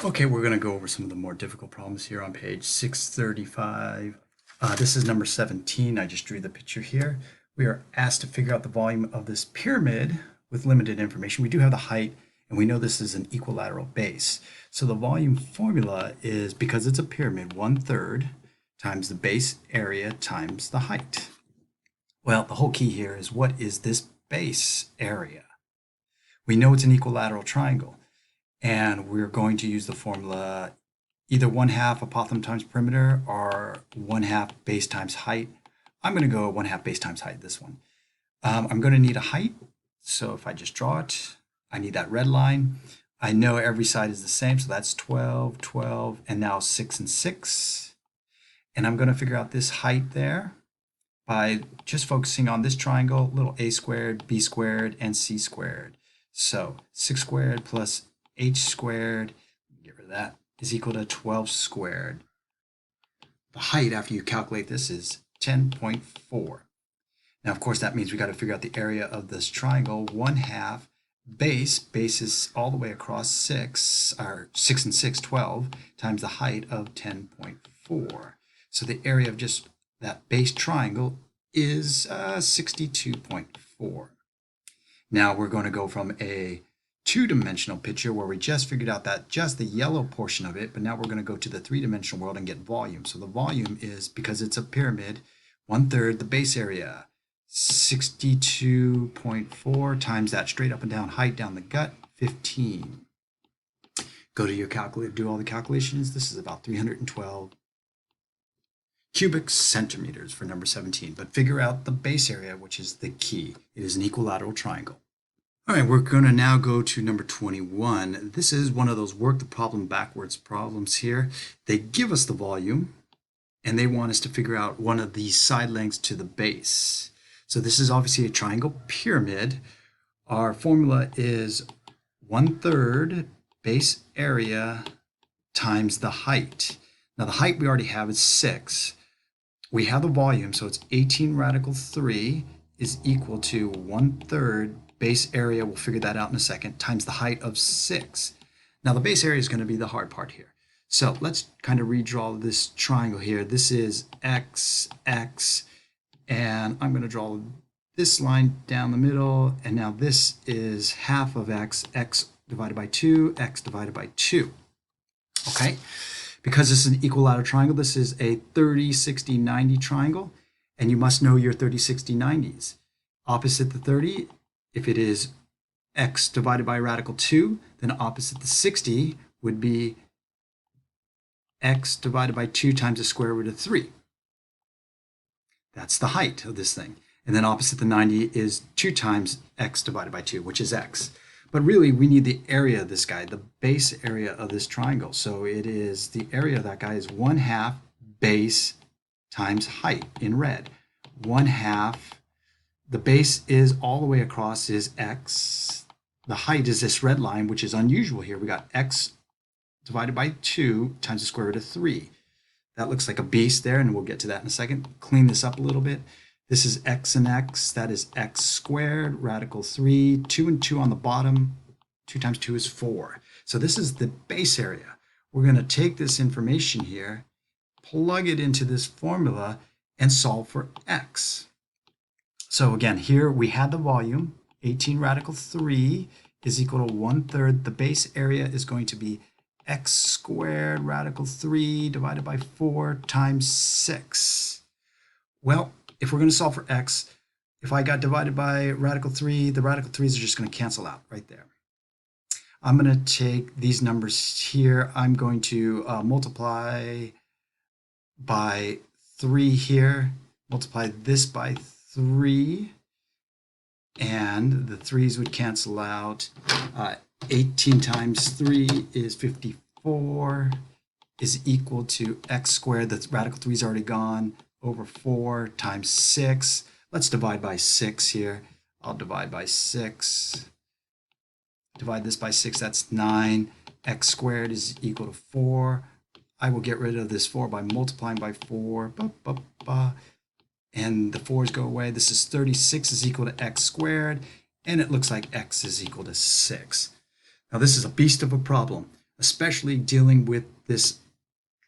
Okay, we're going to go over some of the more difficult problems here on page 635. This is number 17. I just drew the picture here. We are asked to figure out the volume of this pyramid with limited information. We do have the height, and we know this is an equilateral base. So the volume formula is, because it's a pyramid, 1/3 times the base area times the height. Well, the whole key here is, what is this base area? We know it's an equilateral triangle, and we're going to use the formula either 1/2 apothem times perimeter or 1/2 base times height. I'm going to go 1/2 base times height, this one. I'm going to need a height, so if I just draw it, I need that red line. I know every side is the same, so that's 12, 12, and now 6 and 6. And I'm going to figure out this height there by just focusing on this triangle, little a squared, b squared, and c squared. So 6 squared plus h squared, get rid of that, is equal to 12 squared. The height after you calculate this is 10.4. Now, of course, that means we got to figure out the area of this triangle. 1/2 base is all the way across 6, or 6 and 6, 12, times the height of 10.4. So the area of just that base triangle is 62.4. Now we're going to go from a two-dimensional picture where we just figured out that just the yellow portion of it, but now we're going to go to the three-dimensional world and get volume. So the volume is, because it's a pyramid, 1/3 the base area, 62.4 times that straight up and down height down the gut, 15. Go to your calculator, do all the calculations. This is about 312 cubic centimeters for number 17, but figure out the base area, which is the key. It is an equilateral triangle. All right, we're going to now go to number 21. This is one of those work the problem backwards problems here. They give us the volume, and they want us to figure out one of these side lengths to the base. So this is obviously a triangle pyramid. Our formula is 1/3 base area times the height. Now the height we already have is 6. We have the volume, so it's 18 radical 3 is equal to 1/3 base area, we'll figure that out in a second, times the height of 6. Now the base area is going to be the hard part here. So let's kind of redraw this triangle here. This is x, x, and I'm going to draw this line down the middle, and now this is half of x, x divided by 2, x divided by 2. Okay? Because this is an equilateral triangle, this is a 30, 60, 90 triangle, and you must know your 30, 60, 90s. Opposite the 30, if it is x divided by radical 2, then opposite the 60 would be x divided by 2 times the square root of 3. That's the height of this thing. And then opposite the 90 is 2 times x divided by 2, which is x. But really, we need the area of this guy, the base area of this triangle. So it is, the area of that guy is 1/2 base times height in red. 1/2, the base is all the way across is x. The height is this red line, which is unusual here. We got x divided by 2 times the square root of 3. That looks like a beast there, and we'll get to that in a second. Clean this up a little bit. This is x and x, that is x squared, radical 3, 2 and 2 on the bottom, 2 times 2 is 4. So this is the base area. We're going to take this information here, plug it into this formula, and solve for x. So again, here we had the volume, 18 radical 3 is equal to 1/3. The base area is going to be x squared radical 3 divided by 4 times 6. Well, if we're going to solve for x, if I got divided by radical 3, the radical 3's are just going to cancel out right there. I'm going to take these numbers here. I'm going to multiply by 3 here, multiply this by 3, and the 3's would cancel out. 18 times 3 is 54, is equal to x squared. The radical 3 is already gone, over 4 times 6. Let's divide by 6 here. I'll divide by 6. Divide this by 6, that's 9. X squared is equal to 4. I will get rid of this 4 by multiplying by 4. And the 4's go away. This is 36 is equal to x squared. And it looks like x is equal to 6. Now this is a beast of a problem. especially dealing with this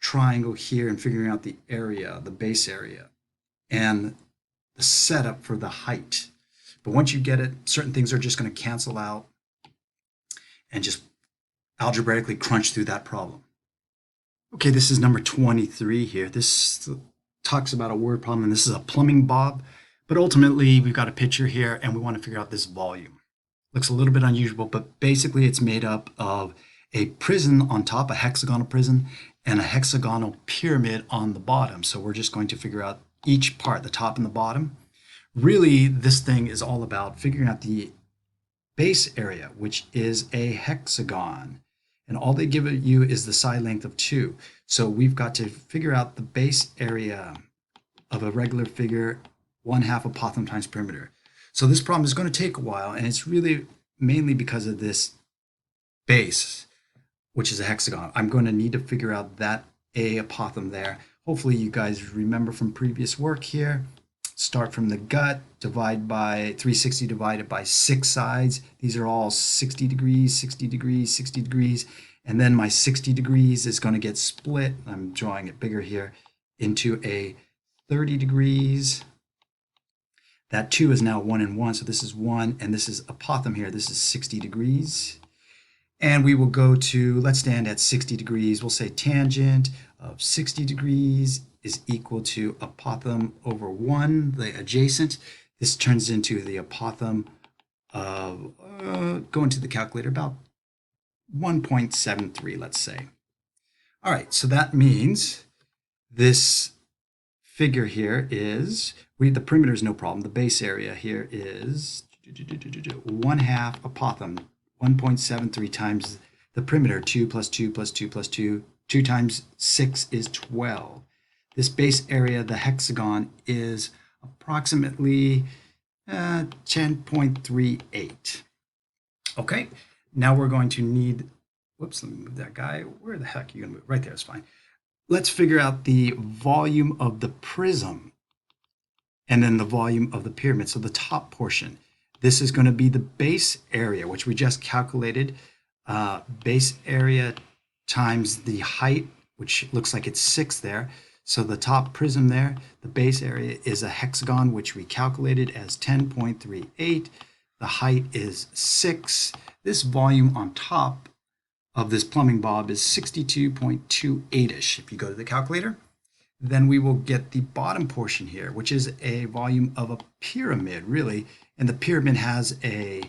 triangle here and figuring out the area, the base area, and the setup for the height. But once you get it, certain things are just going to cancel out and just algebraically crunch through that problem. Okay, this is number 23 here. This talks about a word problem, and this is a plumbing bob. But ultimately, we've got a picture here, and we want to figure out this volume. Looks a little bit unusual, but basically it's made up of a prison on top, a hexagonal prison, and a hexagonal pyramid on the bottom. So we're just going to figure out each part, the top and the bottom. Really, this thing is all about figuring out the base area, which is a hexagon. And all they give you is the side length of 2. So we've got to figure out the base area of a regular figure, 1/2 apothem times perimeter. So this problem is going to take a while, and it's really mainly because of this base, which is a hexagon. I'm going to need to figure out that a apothem there. Hopefully you guys remember from previous work here. Start from the gut, divide by 360 divided by 6 sides. These are all 60 degrees, 60 degrees, 60 degrees. And then my 60 degrees is going to get split, I'm drawing it bigger here, into a 30 degrees. That 2 is now 1 and 1, so this is 1, and this is apothem here. This is 60 degrees. And we will go to, let's stand at 60 degrees. We'll say tangent of 60 degrees is equal to apothem over 1, the adjacent. This turns into the apothem of, going to the calculator, about 1.73, let's say. All right, so that means this figure here is, the perimeter is no problem. The base area here is 1/2 apothem, 1.73 times the perimeter, 2 plus 2 plus 2 plus 2. 2 times 6 is 12. This base area, the hexagon, is approximately 10.38. Okay, now we're going to need, whoops, let me move that guy. Where the heck are you going to move? Right there is fine. Let's figure out the volume of the prism and then the volume of the pyramid. So the top portion, this is going to be the base area, which we just calculated. Base area times the height, which looks like it's 6 there. So the top prism there, the base area is a hexagon, which we calculated as 10.38. The height is 6. This volume on top of this plumbing bob is 62.28-ish. If you go to the calculator, then we will get the bottom portion here, which is a volume of a pyramid, really. And the pyramid has a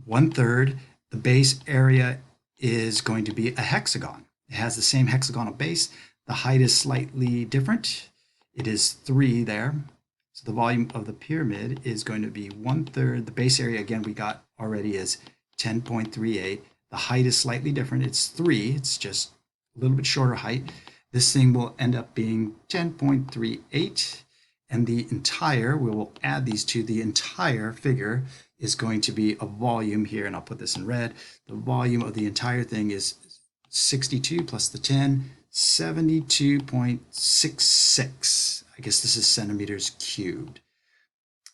1/3. The base area is going to be a hexagon. It has the same hexagonal base. The height is slightly different. It is 3 there. So the volume of the pyramid is going to be 1/3. The base area, again, we got already is 10.38. The height is slightly different. It's 3. It's just a little bit shorter height. This thing will end up being 10.38. And the entire, we will add these two, the entire figure is going to be a volume here, and I'll put this in red. The volume of the entire thing is 62 plus the 10, 72.66. I guess this is centimeters cubed.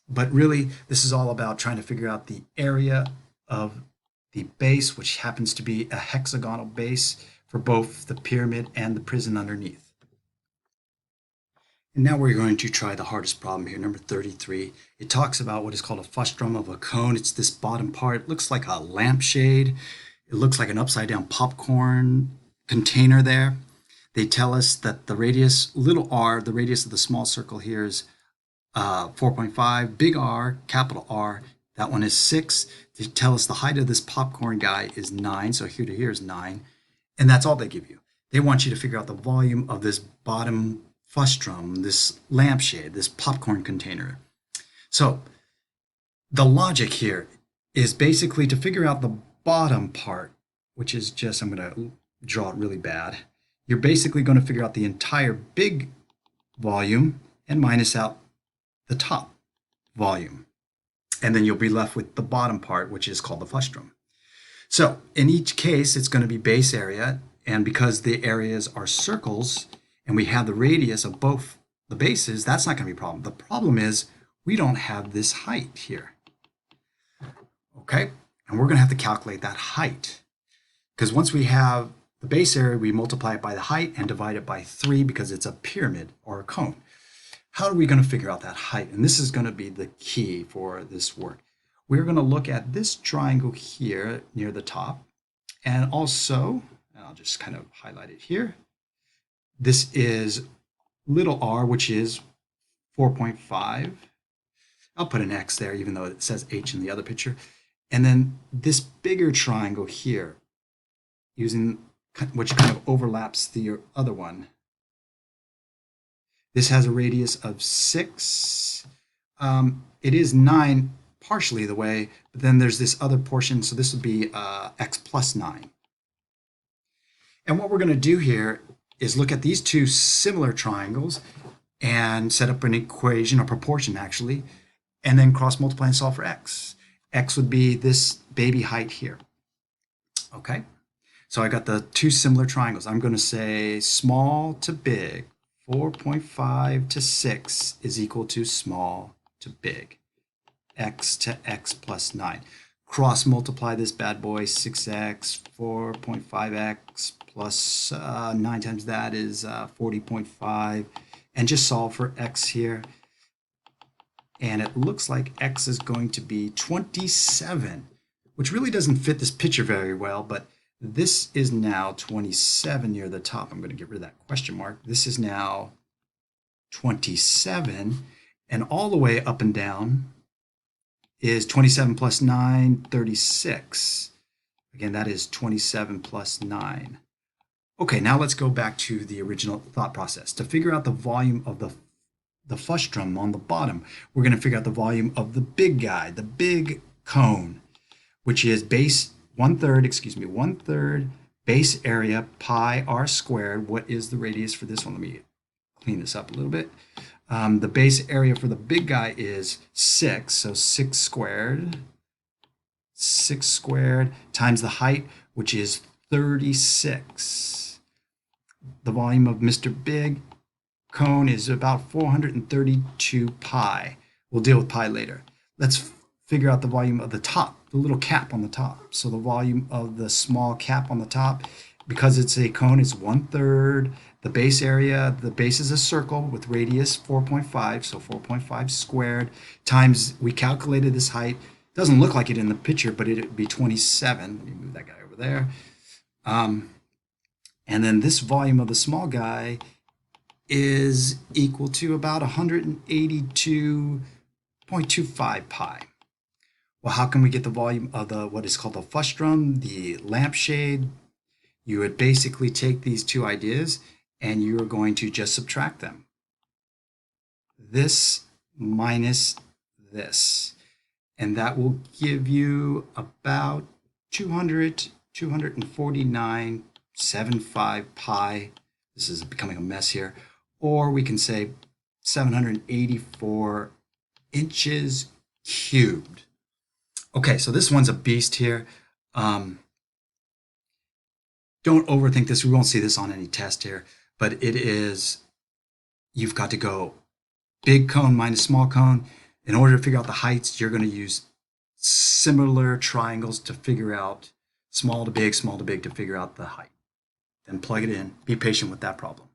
But really, this is all about trying to figure out the area of the base, which happens to be a hexagonal base for both the pyramid and the prison underneath. And now we're going to try the hardest problem here, number 33. It talks about what is called a frustum of a cone. It's this bottom part. It looks like a lampshade. It looks like an upside down popcorn container there. They tell us that the radius, little r, the radius of the small circle here is 4.5. Big R, capital R, that one is 6. They tell us the height of this popcorn guy is 9. So here to here is 9. And that's all they give you. They want you to figure out the volume of this bottom frustum, this lampshade, this popcorn container. So the logic here is basically to figure out the bottom part, which is just, I'm going to draw it really bad. You're basically going to figure out the entire big volume and minus out the top volume. And then you'll be left with the bottom part, which is called the frustum. So in each case, it's going to be base area. And because the areas are circles and we have the radius of both the bases, that's not going to be a problem. The problem is we don't have this height here. Okay, and we're going to have to calculate that height. Because once we have the base area, we multiply it by the height and divide it by 3 because it's a pyramid or a cone. How are we going to figure out that height? And this is going to be the key for this work. We're going to look at this triangle here near the top. And also, and I'll just kind of highlight it here. This is little r, which is 4.5. I'll put an X there, even though it says H in the other picture. And then this bigger triangle here, using which kind of overlaps the other one. This has a radius of 6. It is 9 partially the way, but then there's this other portion, so this would be x plus 9. And what we're going to do here is look at these two similar triangles and set up an equation, a proportion actually, and then cross multiply and solve for x. X would be this baby height here. Okay, so I got the two similar triangles. I'm going to say small to big. 4.5 to 6 is equal to small to big. X to x plus 9. Cross multiply this bad boy, 6x, 4.5x plus 9 times that is 40.5. And just solve for x here. And it looks like x is going to be 27, which really doesn't fit this picture very well, but this is now 27 near the top. I'm going to get rid of that question mark. This is now 27, and all the way up and down is 27 plus 9, 36. Again, that is 27 plus 9. Okay, now let's go back to the original thought process. To figure out the volume of the frustum on the bottom, we're going to figure out the volume of the big guy, the big cone, which is base 1/3 base area pi r squared. What is the radius for this one? Let me clean this up a little bit. The base area for the big guy is 6, so 6 squared times the height, which is 36. The volume of Mr. Big cone is about 432 pi. We'll deal with pi later. Let's figure out the volume of the top, the little cap on the top. So the volume of the small cap on the top, because it's a cone, is 1/3. The base area, the base is a circle with radius 4.5, so 4.5 squared, times, we calculated this height. Doesn't look like it in the picture, but it would be 27. Let me move that guy over there. And then this volume of the small guy is equal to about 182.25 pi. Well, how can we get the volume of the what is called the frustum, the lampshade? You would basically take these two ideas and you're going to just subtract them. This minus this. And that will give you about 249.75 pi. This is becoming a mess here. Or we can say 784 inches cubed. Okay, so this one's a beast here. Don't overthink this. We won't see this on any test here, but it is, you've got to go big cone minus small cone. In order to figure out the heights, you're going to use similar triangles to figure out small to big to figure out the height. Then plug it in. Be patient with that problem.